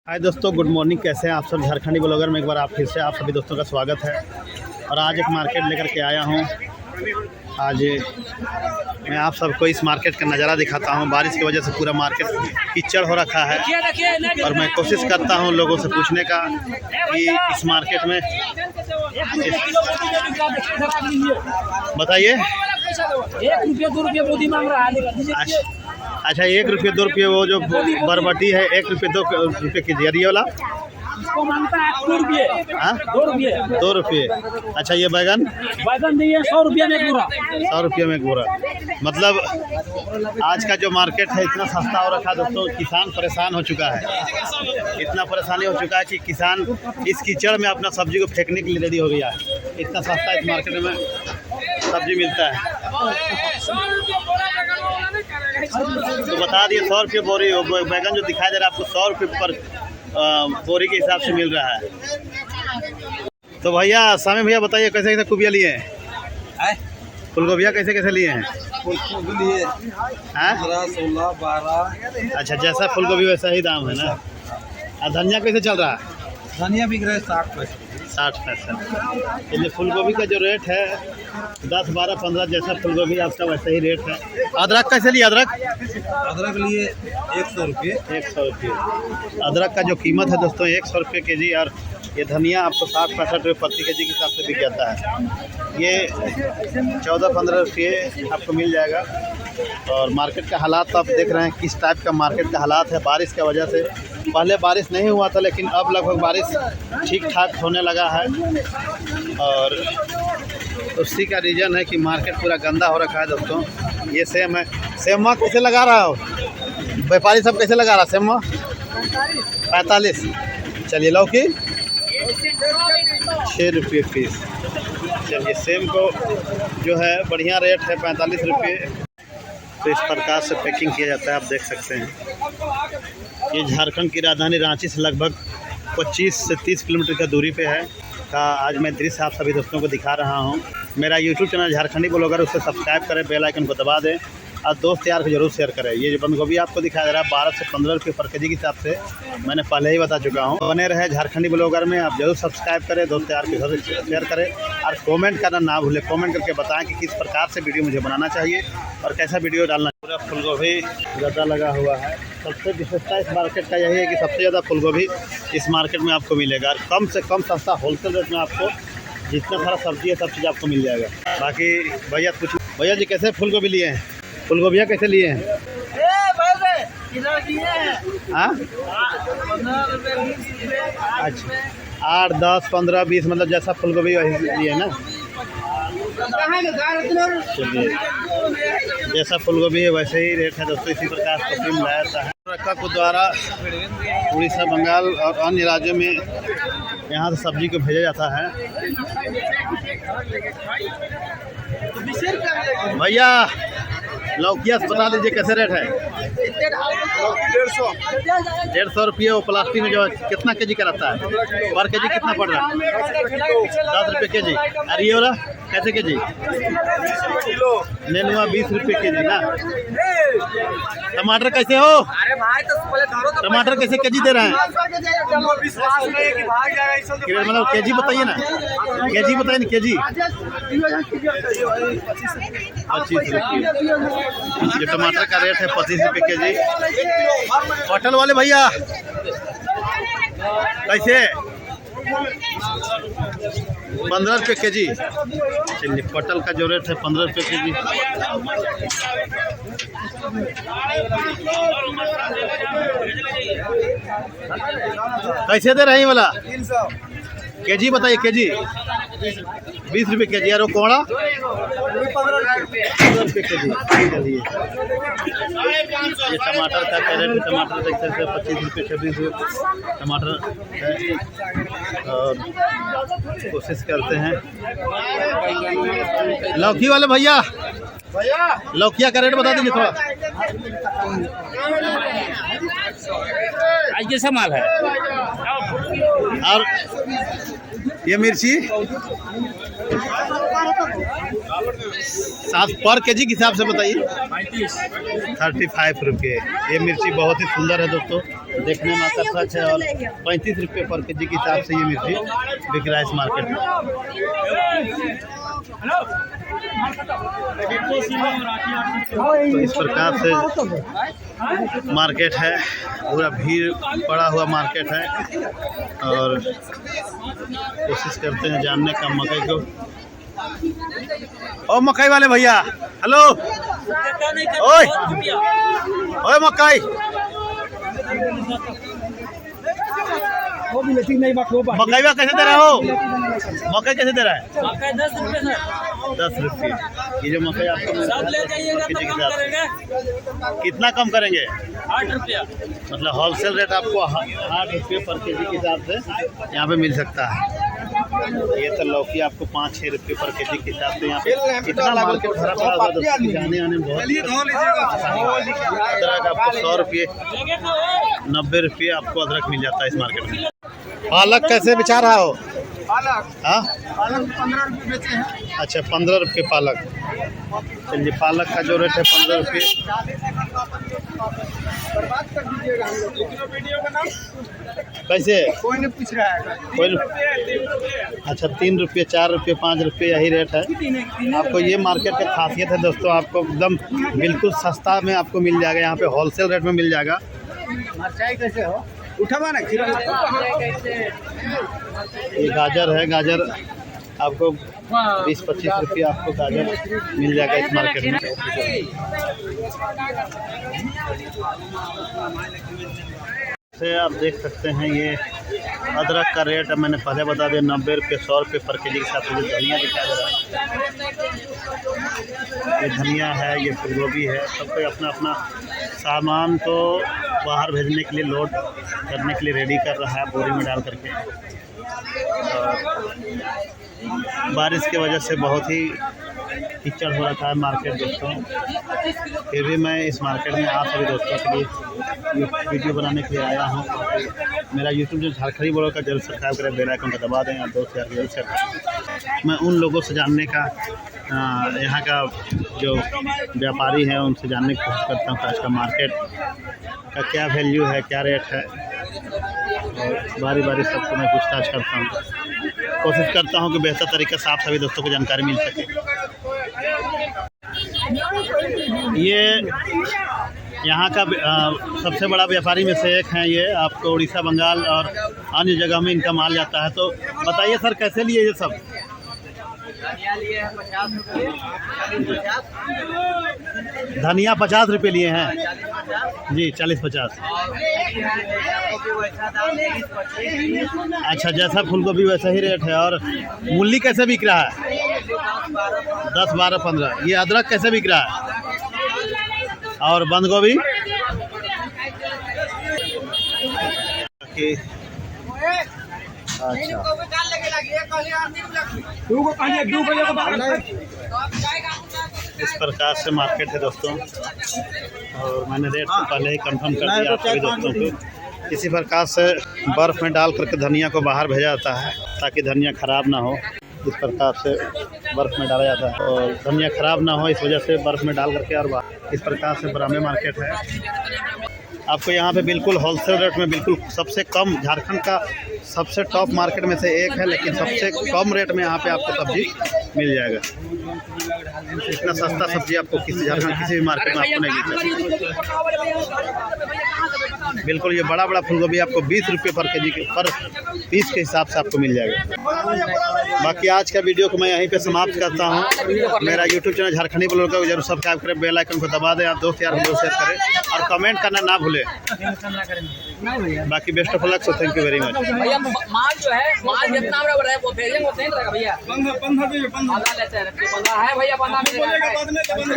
हाय दोस्तों, good morning. कैसे हैं आप सब? झारखंडी ब्लॉगर में एक बार आप फिर से आप सभी दोस्तों का स्वागत है। और आज एक मार्केट लेकर के आया हूं। आज मैं आप सबको इस मार्केट का नज़ारा दिखाता हूं। बारिश की वजह से पूरा मार्केट कीचड़ हो रखा है और मैं कोशिश करता हूं लोगों से पूछने का कि इस मार्केट में बताइए। 1 रुपया 2 रुपया मोदी मांग रहा है। अच्छा, 1 रुपये 2 रुपये वो जो बरबटी है 1 रुपये 2 रुपये की जरिए वाला इसको मांगता है 2 रुपये। 2 रुपये 2 रुपये। अच्छा, ये बैगन दिए 100 रुपया में पूरा। 100 रुपये में पूरा। मतलब आज का जो मार्केट है इतना सस्ता हो रखा है दोस्तों, किसान परेशान हो चुका है। इतना परेशानी हो चुका है कि किसान इस कीचड़ में अपना सब्जी को फेंकने के लिए रेडी हो गया है। इतना सस्ता इस मार्केट में सब्जी मिलता है। तो बता दिए 100 रुपये बोरी। बैगन जो दिखाई दे रहा है आपको 100 रुपये पर बोरी के हिसाब से मिल रहा है। तो भैया सामी भैया बताइए कैसे कैसे कुबिया लिए हैं? फूलगोभिया कैसे कैसे लिए हैं? फूलगोभी लिए 15, 16, 12। अच्छा, जैसा फूलगोभी वैसा ही दाम है ना। और धनिया कैसे चल रहा है? धनिया बिक रहा है 60 पैसे। 60 पैसा। ये फूलगोभी का जो रेट है 10, 12, 15 जैसा फूलगोभी आपका वैसा ही रेट है। अदरक कैसे लिए? अदरक लिए 100 रुपये। 100 रुपये अदरक का जो कीमत है दोस्तों 100 रुपये के जी। और ये धनिया आपको 60-65 रुपये प्रति के जी के हिसाब से बिक जाता है। ये 14-15 रुपये आपको मिल जाएगा। और मार्केट का हालात तो आप देख रहे हैं किस टाइप का मार्केट का हालात है। बारिश की वजह से पहले बारिश नहीं हुआ था, लेकिन अब लगभग बारिश ठीक ठाक होने लगा है। और उसी का रीज़न है कि मार्केट पूरा गंदा हो रखा है दोस्तों। ये सेम है। सेम कैसे लगा रहा हो? व्यापारी सब कैसे लगा रहा? सेम 45। चलिए, लौकी 6 रुपये पीस। चलिए, सेम को जो है बढ़िया रेट है 45 रुपये। तो इस प्रकार से पैकिंग किया जाता है, आप देख सकते हैं। ये झारखंड की राजधानी रांची से लगभग 25 से 30 किलोमीटर की दूरी पे है। का आज मैं दृश्य आप सभी दोस्तों को दिखा रहा हूँ। मेरा यूट्यूब चैनल झारखंडी ब्लॉगर, उससे सब्सक्राइब करें, बेल आइकन को दबा दें और दोस्त यार को जरूर शेयर करें। ये जो बंद गोभी आपको दिखाया जा रहा है 12 से 15 रुपये पर के जी के हिसाब से मैंने पहले ही बता चुका हूँ। बने रहे झारखंडी ब्लॉगर में, आप जरूर सब्सक्राइब करें, दोस्त यार के घर शेयर करें और कमेंट करना ना भूलें। कमेंट करके बताएं कि किस प्रकार से वीडियो मुझे बनाना चाहिए और कैसा वीडियो डालना। पूरा फूलगोभी ज़्यादा लगा हुआ है। सबसे विशेषता इस मार्केट का यही है कि सबसे ज़्यादा फूलगोभी इस मार्केट में आपको मिलेगा। और कम से कम सस्ता होलसेल रेट में आपको जितना सारा सब्जी है सब चीज़ आपको मिल जाएगा। बाकी भैया कुछ भैया जी कैसे फूलगोभी लिए हैं? फूलगोभिया कैसे लिए हैं? हाँ, अच्छा 8, 10, 15, 20 मतलब जैसा फूलगोभी वही लिए ना। चलिए, जैसा फूलगोभी है वैसे ही रेट है दोस्तों। इसी प्रकार से मिलाया जाता है। रखा को द्वारा उड़ीसा, बंगाल और अन्य राज्यों में यहाँ से सब्जी को भेजा जाता है। भैया लौकिया बता दीजिए कैसे रेट है? 150 रुपये। वो प्लास्टिक में जो कितना केजी का रहता है? पर केजी कितना पड़ रहा है? 10 रुपये के जी। और ये वाला कैसे के जी? नेनुआ 20 रुपये के जी ना। टमाटर कैसे हो? अरे भाई तो टमाटर कैसे के जी दे रहे हैं? मतलब के जी बताइए ना, के जी बताइए ना। के जी 25 रुपये। जो टमाटर का रेट है 25 रुपये के जी। होटल वाले भैया कैसे? 15 रुपये के जी। चलिए, पटल का जो रेट है 15 रुपये के जी। कैसे दे रहे हैं वाला? के जी बताइए। के जी 20 रुपये के जी। और वो कोड़ा 15 रुपये के जी। चलिए, ये टमाटर का कैरेट है। टमाटर देख सकते हैं 25 रुपये, 26 रुपये टमाटर है। और कोशिश करते हैं। लौकी वाले भैया लौकिया का रेट बता दीजिए थोड़ा। आज जैसा माल है। और ये मिर्ची 7 पर के जी के हिसाब से बताइए। 35 रुपये। ये मिर्ची बहुत ही सुंदर है दोस्तों, देखने में आकर्षक है और 35 रुपये पर के जी के हिसाब से ये मिर्ची बिक रहा है इस मार्केट में। तो इस प्रकार से मार्केट है, पूरा भीड़ पड़ा हुआ मार्केट है और कोशिश करते हैं जानने का मकई को। ओ मकई वाले भैया, हेलो, ओए ओए मकई, मकई कैसे दे रहे हो? मकई कैसे दे रहा है? 10 रुपये। ये जो मकई आपको कितना कम करेंगे? 8 रुपया। मतलब होलसेल रेट आपको 8 रुपये पर के जी के हिसाब से यहाँ पे मिल सकता है। ये तो लौकी आपको 5-6 रुपये पर के जी के हिसाब से यहाँ पे कितना मार्केट भरा पड़ा हुआ, तो जाने आने में बहुत अदरक आपको 100 रुपये 90 रुपये आपको अदरक मिल जाता है इस मार्केट में। पालक कैसे बेचा रहा हो? पालक हाँ, 15 रुपये बेचे हैं। अच्छा 15 रुपये पालक। चलिए, पालक का जो रेट है 15 रुपये। बर्बाद कर दीजिएगा हम लोग वीडियो का नाम कैसे? कोई नहीं पूछ रहा है। कोई अच्छा 3 रुपये 4 रुपये 5 रुपये यही रेट है। आपको ये मार्केट का खासियत है दोस्तों, आपको एकदम बिल्कुल सस्ता में आपको मिल जाएगा, यहाँ पे होलसेल रेट में मिल जाएगा। मिर्चाई कैसे हो? उठावा ना खीरा। ये गाजर है, गाजर आपको 20-25 रुपये आपको गाजर मिल जाएगा इस मार्केट में। से आप देख सकते हैं ये अदरक का रेट है, मैंने पहले बता दिया 90 रुपये 100 रुपये पर के जी के हिसाब से। धनिया दिखा दे रहा है, ये धनिया है, ये फूलगोभी है, सबको अपना अपना सामान तो बाहर भेजने के लिए लोड करने के लिए रेडी कर रहा है बोरी में डाल करके। और बारिश की वजह से बहुत ही कीचड़ हो रखा है मार्केट दोस्तों। फिर भी मैं इस मार्केट में आप सभी दोस्तों के लिए वीडियो बनाने के लिए आया हूँ। मेरा यूट्यूब जो झारखंडी ब्लॉग का जरूर सब्सक्राइब करें, बेल आइकन को दबा दें और दोस्त यार जरूर शेयर करें। मैं उन लोगों से जानने का यहाँ का जो व्यापारी है उनसे जानने की कोशिश करता हूँ कि आज का मार्केट का क्या वैल्यू है, क्या रेट है, और बारी बारी सबको मैं पूछताछ करता हूँ। कोशिश करता हूँ कि बेहतर तरीके से आप सभी दोस्तों को जानकारी मिल सके। ये यहाँ का सबसे बड़ा व्यापारी में से एक हैं, ये आपको उड़ीसा, बंगाल और अन्य जगह में इनका माल जाता है। तो बताइए सर, कैसे लिए ये सब? धनिया 50 रुपये लिए हैं जी, 40-50। अच्छा, जैसा फूलगोभी वैसा ही रेट है। और मूली कैसे बिक रहा है? 10, 12, 15। ये अदरक कैसे बिक रहा है? और बंद गोभी? अच्छा, इस प्रकार से मार्केट है दोस्तों। और मैंने रेट तो पहले ही कंफर्म कर दिया आप सभी दोस्तों को। इसी प्रकार से बर्फ़ में डाल करके धनिया को बाहर भेजा जाता है ताकि धनिया ख़राब ना हो। इस प्रकार से बर्फ़ में डाला जाता है और धनिया ख़राब ना हो, इस वजह से बर्फ़ में डाल करके। और इस प्रकार से बरामे मार्केट है। आपको यहाँ पे बिल्कुल होलसेल रेट में, बिल्कुल सबसे कम, झारखंड का सबसे टॉप मार्केट में से एक है, लेकिन सबसे कम रेट में यहाँ पे आपको सब्जी मिल जाएगा। इतना सस्ता सब्जी आपको किसी झारखंड किसी भी मार्केट में आपको नहीं मिल सकती। बिल्कुल ये बड़ा बड़ा फूलगोभी आपको 20 रुपये पर के जी पर पीस के हिसाब से आपको मिल जाएगा। बाकी आज का वीडियो को मैं यहीं पे समाप्त करता हूँ। मेरा यूट्यूब चैनल झारखंडी ब्लॉग को जरूर सब्सक्राइब करें, बेल आइकन को दबा दें, आप दोस्त यार वीडियो शेयर करें और कमेंट करना ना भूलें। बाकी best of luck, so thank you very much. भैया माल जो है, माल जितना बड़ा है वो भेजेंगे उतना ही रहेगा भैया। 15 है भैया, 15 मिलेगा।